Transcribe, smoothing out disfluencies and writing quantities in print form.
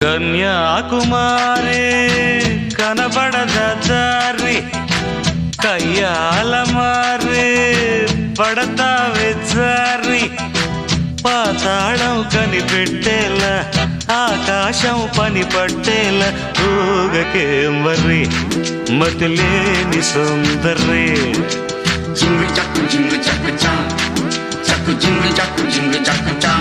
కన్యాకుమారి కనబడద దారి కయ్యాల మారి పడతావే జారి పాతాళం కనిపెట్టేలా ఆకాశం పని పట్టేలా ఊగకేం వర్రి మతిలేని సుందరి జింగు చక్కు చా చక్కు జింగు చక్కు చా